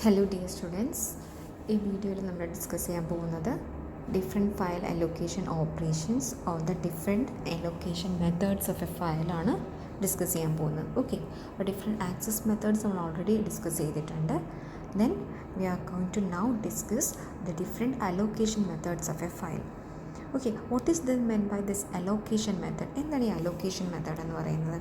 Hello dear students, ഈ വീഡിയോയിൽ നമ്മൾ ഡിസ്കസ് ചെയ്യാൻ പോകുന്നത് different file allocation operations or the different allocation methods of a ഫയലാണ് ഡിസ്കസ് ചെയ്യാൻ പോകുന്നത്. ഓക്കെ, അപ്പോൾ ഡിഫറെൻറ്റ് ആക്സസ് മെത്തേഡ്സ് നമ്മൾ ഓൾറെഡി ഡിസ്കസ് ചെയ്തിട്ടുണ്ട്. Then we are going to now discuss the different allocation methods of a file. Okay, what is the meant by this allocation method? എന്താണ് ഈ allocation method എന്ന് പറയുന്നത്?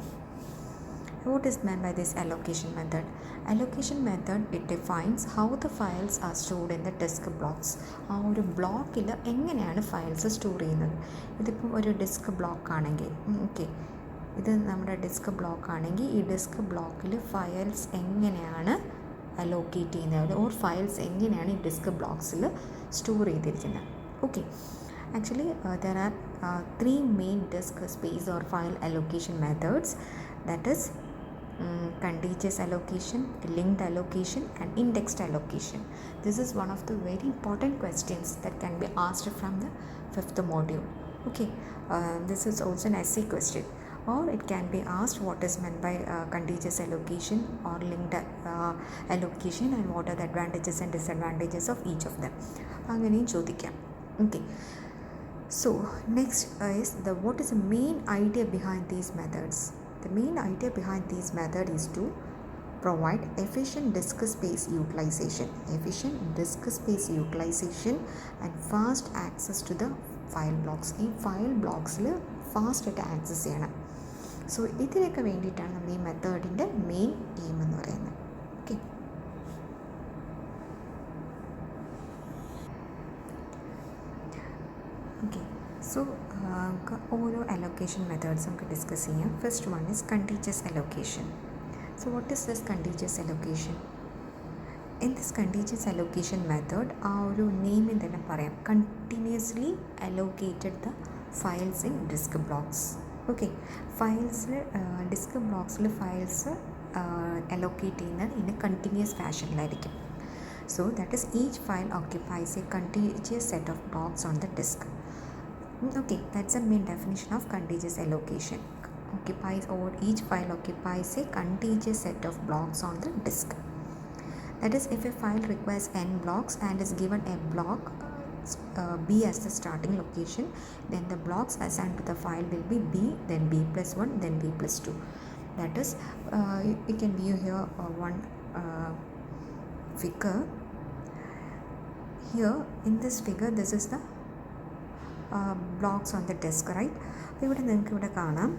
What is meant by this allocation method? Allocation method, it defines how the files are stored in the disk blocks. ആ ഒരു ബ്ലോക്കിൽ എങ്ങനെയാണ് files store ചെയ്യുന്നത്. ഇതിപ്പോൾ ഒരു ഡിസ്ക് ബ്ലോക്ക് ആണെങ്കിൽ, ഓക്കെ, ഇത് നമ്മുടെ ഡിസ്ക് ബ്ലോക്ക് ആണെങ്കിൽ ഈ ഡിസ്ക് ബ്ലോക്കിൽ ഫയൽസ് എങ്ങനെയാണ് അലോക്കേറ്റ് ചെയ്യുന്നത്, ഓർ ഫയൽസ് എങ്ങനെയാണ് ഈ ഡിസ്ക് ബ്ലോക്സിൽ സ്റ്റോർ ചെയ്തിരിക്കുന്നത്. Okay, actually there are three main disk space or file allocation methods, that is contiguous allocation, linked allocation and indexed allocation. This is one of the very important questions that can be asked from the fifth module. Okay, this is also an essay question, or it can be asked what is meant by contiguous allocation or linked allocation, and what are the advantages and disadvantages of each of them. അങ്ങനെയും ചോദിക്കാം. Okay, so next is what is the main idea behind these methods? The main idea behind this method is to provide efficient disk space utilization, and fast access to the file blocks. ഈ file ബ്ലോക്സിൽ ഫാസ്റ്റായിട്ട് access ചെയ്യണം. So ഇതിനൊക്കെ വേണ്ടിയിട്ടാണ് നമ്മൾ ഈ മെത്തേഡിൻ്റെ main aim എന്ന് പറയുന്നത്. Okay, okay, so ഓരോ അലൊക്കേഷൻ മെത്തേഡ്സ് നമുക്ക് ഡിസ്കസ് ചെയ്യാം. First one is contiguous allocation. So what is this contiguous allocation? In this contiguous allocation method, ആ ഒരു നെയിമിൽ തന്നെ പറയാം, continuously allocated the files in disk blocks. Okay, ഫയൽസിൽ ഡിസ്ക് ബ്ലോക്സിൽ ഫയൽസ് അലോക്കേറ്റ് ചെയ്യുന്നത് ഇൻ എ കണ്ടിന്യൂസ് ഫാഷനിലായിരിക്കും. So that is each file occupies a contiguous set of blocks on the disk. Okay, that's the main definition of contiguous allocation. Each file occupies a contiguous set of blocks on the disk. That is, if a file requires n blocks and is given a block B as the starting location, then the blocks assigned to the file will be B, then B plus 1, then B plus 2. That is, you can view here one figure. Here in this figure, this is the blocks on the disk, right? ഇവിടെ നിങ്ങൾക്ക് ഇവിടെ കാണാം,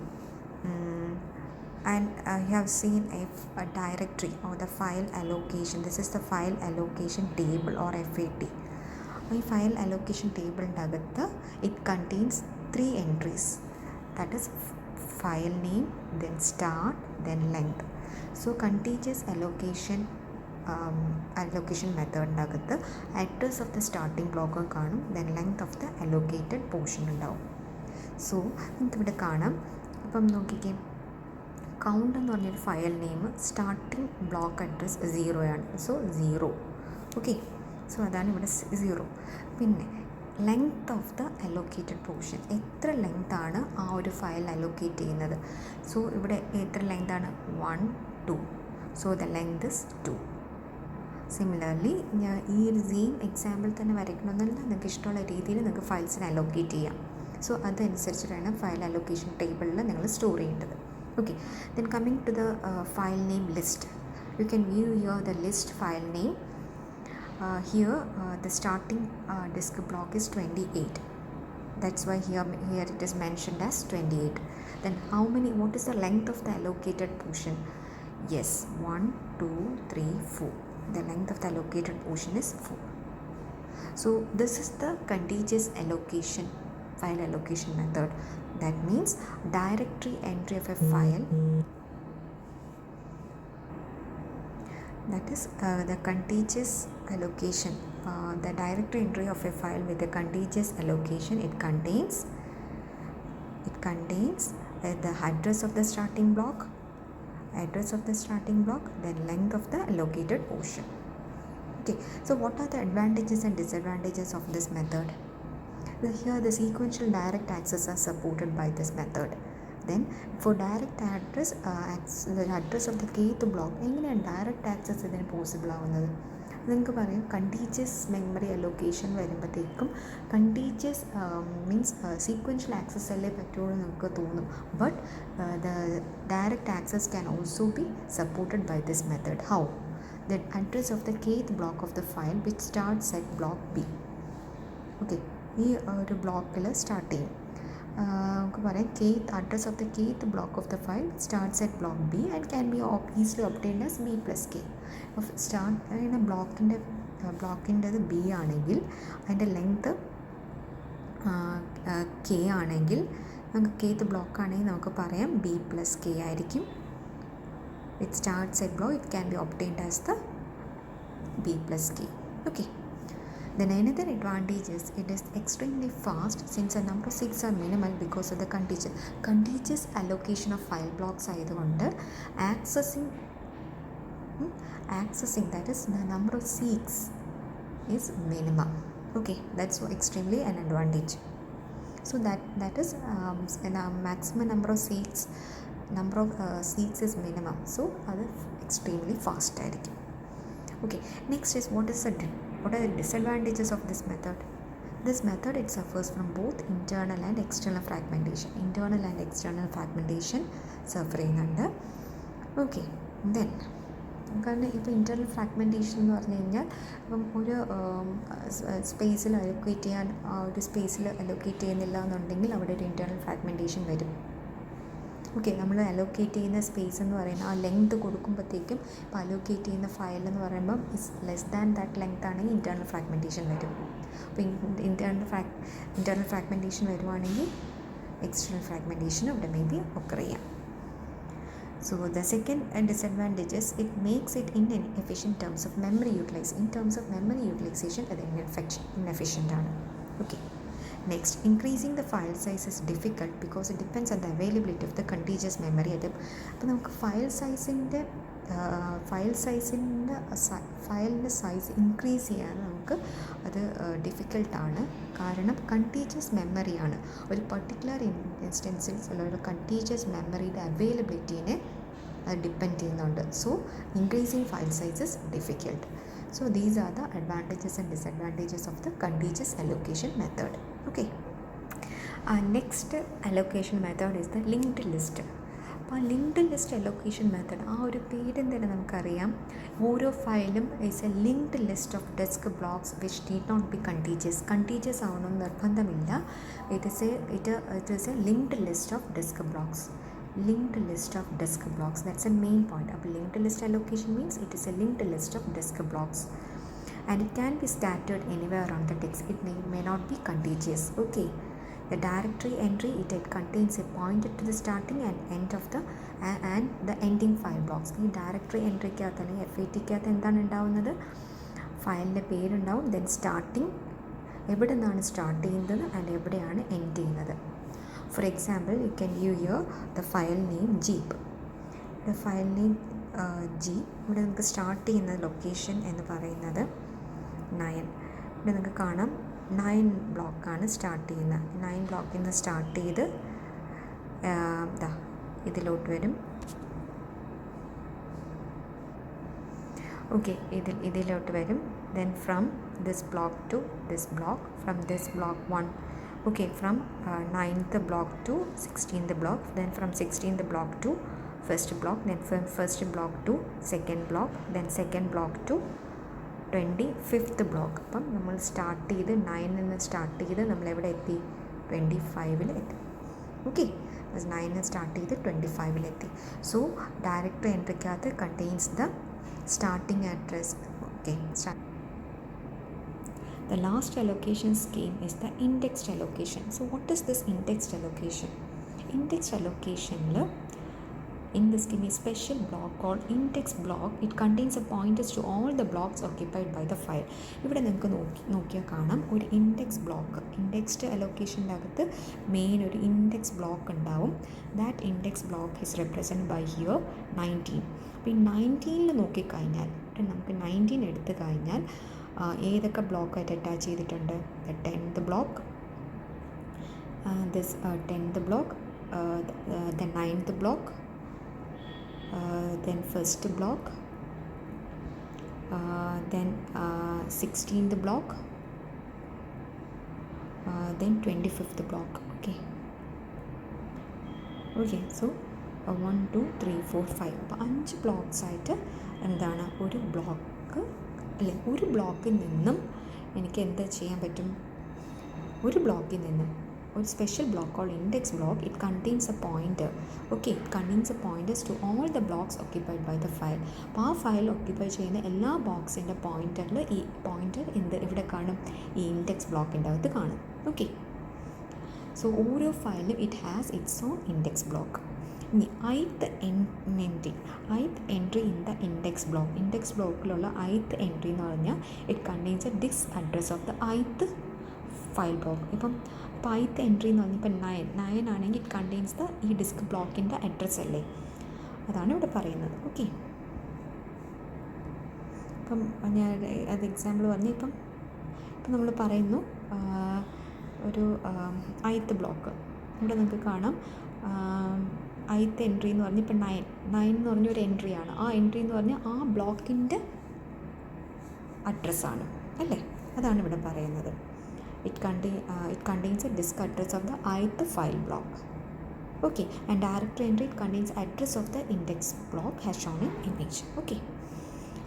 and you have seen a directory or the file allocation. This is the file allocation table or FAT. ഈ file allocation ടേബിളിൻ്റെ അകത്ത് it contains 3 entries, that is file name, then start, then length. So contiguous allocation മെത്തേഡിൻ്റെ അകത്ത് address of the starting ബ്ലോക്കും കാണും, then length of the allocated portion ഉണ്ടാവും. So നമുക്കിവിടെ കാണാം, ഇപ്പം നോക്കിക്കേ, കൗണ്ട് എന്ന് പറഞ്ഞൊരു file name, starting block address 0 ആണ്. സോ 0. ഓക്കെ, സോ അതാണ് ഇവിടെ 0. പിന്നെ length of the allocated portion, എത്ര ലെങ്താണ് ആ ഒരു ഫയൽ അലോക്കേറ്റ് ചെയ്യുന്നത്. സോ ഇവിടെ എത്ര ലെങ്താണ്? 1, 2. So the length is 2. Similarly ഞാൻ ഈ ഒരു സെയിം എക്സാമ്പിൾ തന്നെ വരയ്ക്കണമെന്നല്ല, നിങ്ങൾക്ക് ഇഷ്ടമുള്ള രീതിയിൽ നിങ്ങൾക്ക് ഫയൽസിനെ അലോക്കേറ്റ് ചെയ്യാം. സോ അതനുസരിച്ചിട്ടാണ് ഫയൽ അലോക്കേഷൻ ടേബിളിൽ നിങ്ങൾ സ്റ്റോർ ചെയ്യേണ്ടത്. Okay, then coming to the file name list, you can view here the list file name. Here the starting disk block is 28. That's why here it is mentioned as 28. Then what is the length of the allocated portion? Yes, 1, 2, 3, 4. The length of the allocated portion is 4. So this is the contiguous allocation file allocation method. That means directory entry of a file, that is the contiguous allocation, the directory entry of a file with the contiguous allocation, it contains the address of the starting block, then length of the allocated portion. Okay, so what are the advantages and disadvantages of this method? Here the sequential direct access are supported by this method. Then for direct address, the address of the kth block, എങ്ങനെയാണ് direct access ഇതിന് possible ആവുന്നത്? നിങ്ങൾക്ക് പറയാം contiguous memory allocation വരുമ്പോഴത്തേക്കും contiguous means sequential access അല്ലേ പറ്റുള്ളൂ നമുക്ക് തോന്നും. But the direct access can also be supported by this method. How? The address of the kth block of the file which starts at block B. Okay, ഈ ഒരു ബ്ലോക്കിൽ start ചെയ്യും. നമുക്ക് പറയാം address of the kth block of the file starts at block B and can be easily obtained as B plus K. Start ചെയ്യുന്ന ബ്ലോക്കിൻ്റെത് B ആണെങ്കിൽ അതിൻ്റെ length K ആണെങ്കിൽ നമുക്ക് kth ബ്ലോക്ക് ആണെങ്കിൽ നമുക്ക് പറയാം ബി പ്ലസ് കെ ആയിരിക്കും. It starts at block, it can be obtained as the b plus k. Okay. Then another advantage is it is extremely fast since the number of seeks are minimal because of the contiguous allocation of file blocks ആയതുകൊണ്ട് accessing that is the number of seeks is minimum. Okay, that's extremely an advantage. So that is maximum number of seeks is minimum, so അത് extremely fast ആയിരിക്കും. Okay, next is what are the disadvantages of this method? This method, it suffers from both internal and external fragmentation. Suffer ചെയ്യുന്നുണ്ട്. Okay, then കാരണം ഇപ്പോൾ internal fragmentation എന്ന് പറഞ്ഞു കഴിഞ്ഞാൽ ഇപ്പം ഒരു സ്പേസിൽ അലോക്കേറ്റ് ചെയ്യാൻ ഒരു സ്പേസിൽ അലോക്കേറ്റ് ചെയ്യുന്നില്ല എന്നുണ്ടെങ്കിൽ അവിടെ ഒരു ഇൻറ്റേർണൽ ഫ്രാഗ്മെൻറ്റേഷൻ വരും. ഓക്കെ, നമ്മൾ അലോക്കേറ്റ് ചെയ്യുന്ന സ്പേസ് എന്ന് പറയുന്നത് ആ ലെങ്ത് കൊടുക്കുമ്പോഴത്തേക്കും ഇപ്പോൾ അലോക്കേറ്റ് ചെയ്യുന്ന ഫയൽ എന്ന് പറയുമ്പം is less than that length ആണെങ്കിൽ ഇൻറ്റേർണൽ ഫ്രാഗ്മെൻറ്റേഷൻ വരും. അപ്പോൾ ഇൻറ്റേർണൽ ഫ്രാഗ്മെൻറ്റേഷൻ വരുവാണെങ്കിൽ എക്സ്റ്റേണൽ ഫ്രാഗ്മെൻറ്റേഷൻ ഇവിടെ മേ ബി ഒക്കർ ചെയ്യാം. So the second disadvantage is it makes it inefficient in terms of memory utilization. In terms of memory utilization, അത് inefficient ആണ്. Okay. Next, increasing the file size is difficult because it depends on the availability of the contiguous memory. അപ്പോൾ നമുക്ക് ഫയലിൻ്റെ size increase ചെയ്യാൻ നമുക്ക് അത് ഡിഫിക്കൽട്ടാണ്. കാരണം contagious മെമ്മറിയാണ് ഒരു particular ഇൻസ്റ്റൻസിൽ ഉള്ള ഒരു കണ്ടീജിയസ് മെമ്മറിയുടെ അവൈലബിലിറ്റീനെ അത് ഡിപ്പെൻഡ് ചെയ്യുന്നുണ്ട്. So increasing file size is difficult. So these are the advantages and disadvantages of the contiguous allocation method. Okay. Next allocation method is the linked list. അപ്പോൾ ലിങ്ക്ഡ് ലിസ്റ്റ് അലോക്കേഷൻ മെത്തേഡ് ആ ഒരു പേരും തന്നെ നമുക്കറിയാം. ഓരോ ഫയലും is a linked list of disk blocks which need not be contiguous ആവണമെന്ന് നിർബന്ധമില്ല. It is a linked list of disk blocks. That's a main point. A linked list allocation means it is a linked list of disk blocks and it can be scattered anywhere around the disk. It may not be contiguous. Okay, the directory entry, it contains a pointer to the starting and end of the ending file blocks. ഈ directory എൻട്രിക്കകത്ത് അല്ലെങ്കിൽ FAT-ക്കകത്ത് എന്താണ് ഉണ്ടാവുന്നത്? ഫയലിൻ്റെ പേരുണ്ടാവും, then starting എവിടെ നിന്നാണ് start ചെയ്യുന്നത് and എവിടെയാണ് end ചെയ്യുന്നത്. For example, you can view here the file name Jeep. The file name Jeep. ഇവിടെ നമുക്ക് സ്റ്റാർട്ട് ചെയ്യുന്ന ലൊക്കേഷൻ എന്ന് പറയുന്നത് 9. ഇവിടെ നമുക്ക് കാണാം 9 ബ്ലോക്കാണ് സ്റ്റാർട്ട് ചെയ്യുന്നത്. 9 ബ്ലോക്കിൽ നിന്ന് സ്റ്റാർട്ട് ചെയ്ത് ഇതിലോട്ട് വരും. ഓക്കെ, ഇതിലോട്ട് വരും. Then from this block to this block, from this block 1. Okay, from 9th block to 16th block, then from 16th block to first block, then from first block to second block, then second block to 25th block. അപ്പം നമ്മൾ start ചെയ്ത് 9 നിന്ന് start ചെയ്ത് നമ്മൾ എവിടെ എത്തി? 25 എത്തി. Okay, 9 start ചെയ്ത് 25 എത്തി. സോ ഡയറക്ടറി എൻട്രിക്കകത്ത് contains the starting address. Okay, the last allocation scheme is the indexed allocation. So what is this indexed allocation? Indexed allocation, in this scheme, a special block called index block. It contains a pointers to all the blocks occupied by the file. ഇവിടെ നിങ്ങൾക്ക് നോക്കിയാൽ കാണാം ഒരു index block. Indexed അലോക്കേഷൻ്റെ അകത്ത് main ഒരു index block ഉണ്ടാവും. That index block is represent by here 19. അപ്പോൾ ഈ 19 നോക്കിക്കഴിഞ്ഞാൽ നമുക്ക് 19 എടുത്തു കഴിഞ്ഞാൽ ഏതൊക്കെ ബ്ലോക്കായിട്ട് അറ്റാച്ച് ചെയ്തിട്ടുണ്ട്? The 10th block, this 10th block, the 9th block, then first block, then 16th block, then 25th block. Okay, so 1 2 3 4 5 അപ്പോൾ 5 ബ്ലോക്സ് ആയിട്ട് എന്താണ് ഒരു ബ്ലോക്ക് അല്ലെ, ഒരു ബ്ലോക്കിൽ നിന്നും എനിക്ക് എന്ത് ചെയ്യാൻ പറ്റും, ഒരു ബ്ലോക്കിൽ നിന്നും ഒരു special block all index block. It contains a pointer. Okay, it contains a pointers to all the blocks occupied by the file. അപ്പോൾ ആ ഫയൽ ഓക്യുപ്പൈ ചെയ്യുന്ന എല്ലാ ബോക്സിൻ്റെ പോയിൻ്ററിൽ ഈ പോയിൻ്റർ എവിടെ കാണും, ഈ ഇൻഡെക്സ് ബ്ലോക്കിൻ്റെ അകത്ത് കാണും. ഓക്കെ, സോ ഓരോ ഫയലിലും it has its own index block. ഇനി ith entry in the index block. Index ബ്ലോക്കിലുള്ള ith എൻട്രി എന്ന് പറഞ്ഞാൽ it contains a disk address of the ith file block. ഇപ്പം ith എൻട്രി എന്ന് പറഞ്ഞാൽ ഇപ്പം 9 ആണെങ്കിൽ ഇറ്റ് കണ്ടെയ്ൻസ് ദ ഈ ഡിസ്ക് ബ്ലോക്കിൻ്റെ അഡ്രസ്സ് അല്ലേ, അതാണ് ഇവിടെ പറയുന്നത്. ഓക്കെ, ഇപ്പം ഞാൻ അത് എക്സാമ്പിൾ പറഞ്ഞ് ഇപ്പം നമ്മൾ പറയുന്നു ഒരു ith ബ്ലോക്ക്. ഇവിടെ നിങ്ങൾക്ക് കാണാം ith എൻട്രി എന്ന് പറഞ്ഞാൽ ഇപ്പം 9 എന്ന് പറഞ്ഞൊരു എൻട്രിയാണ്. ആ എൻട്രി എന്ന് പറഞ്ഞാൽ ആ ബ്ലോക്കിൻ്റെ അഡ്രസ്സാണ് അല്ലേ, അതാണ് ഇവിടെ പറയുന്നത്. It contains a disk address of the ith file block. Okay, and directory entry it contains address of the index block has shown in image. Okay,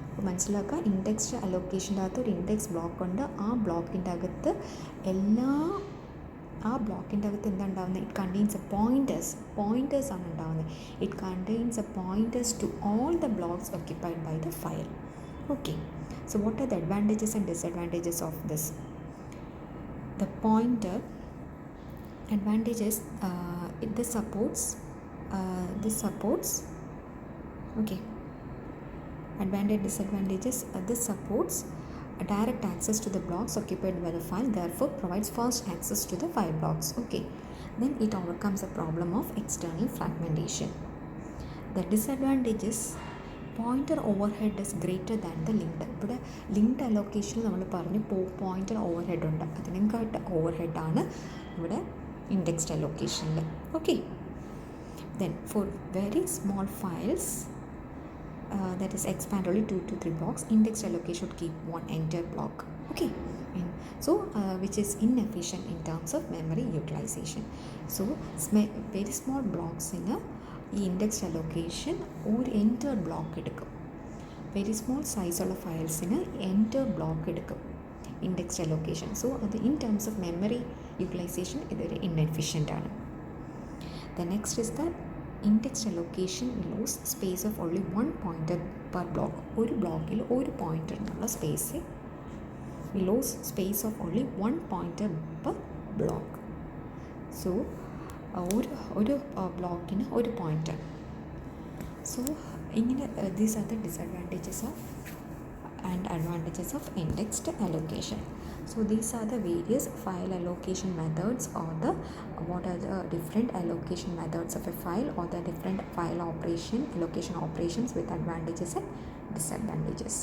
അപ്പോൾ മനസ്സിലാക്കുക, ഇൻഡെക്സ് അലോക്കേഷൻ്റെ അകത്ത് ഒരു ഇൻഡെക്സ് ബ്ലോക്ക് ഉണ്ട്. ആ ബ്ലോക്കിൻ്റെ അകത്ത് ആ ബ്ലോക്കിൻ്റെ അകത്ത് എന്താ ഉണ്ടാകുന്നത്, ഇറ്റ് കണ്ടെയ്ൻസ് എ പോയിൻറ്റേഴ്സ് ആണ് ഉണ്ടാകുന്നത്. It contains a pointers to all the blocks occupied by the file. Okay, so what are the advantages and disadvantages of this? The pointer advantages, this supports okay, advantage disadvantages, this supports direct access to the blocks occupied by the file, therefore provides fast access to the file blocks. Okay, then it overcomes the problem of external fragmentation. The disadvantages, pointer overhead is greater than the linked. ഇവിടെ linked അലോക്കേഷനിൽ നമ്മൾ പറഞ്ഞു pointer overhead ഉണ്ട്, അതിനെക്കാട്ട് ഓവർഹെഡാണ് ഇവിടെ indexed അലോക്കേഷനിൽ. Okay, then for very small files that is expand only 2 to 3 blocks, indexed allocation should keep one entire block. Okay, and so which is inefficient in terms of memory utilization. So very small blocks in a indexed allocation or enter block എടുക്കും. Very small സൈസുള്ള ഫയൽസിന് enter block എടുക്കും indexed allocation. So അത് in terms of memory utilization ഇതൊരു inefficient ആണ്. The next is the indexed allocation loss space of only 1 pointer per block. ഒരു ബ്ലോക്കിൽ ഒരു പോയിൻ്ററിനുള്ള space loss space of only 1 pointer per block. So ഒരു ബ്ലോക്കിന് ഒരു പോയിൻ്റർ. സോ ഇങ്ങനെ these are the disadvantages of and advantages of indexed allocation. So these are the various file allocation methods, or the what are the different allocation methods of a file, or the different file allocation operations with advantages and disadvantages.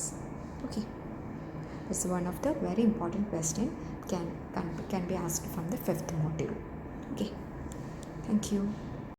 Okay, this is one of the very important question can be asked from the 5th module. Okay, thank you.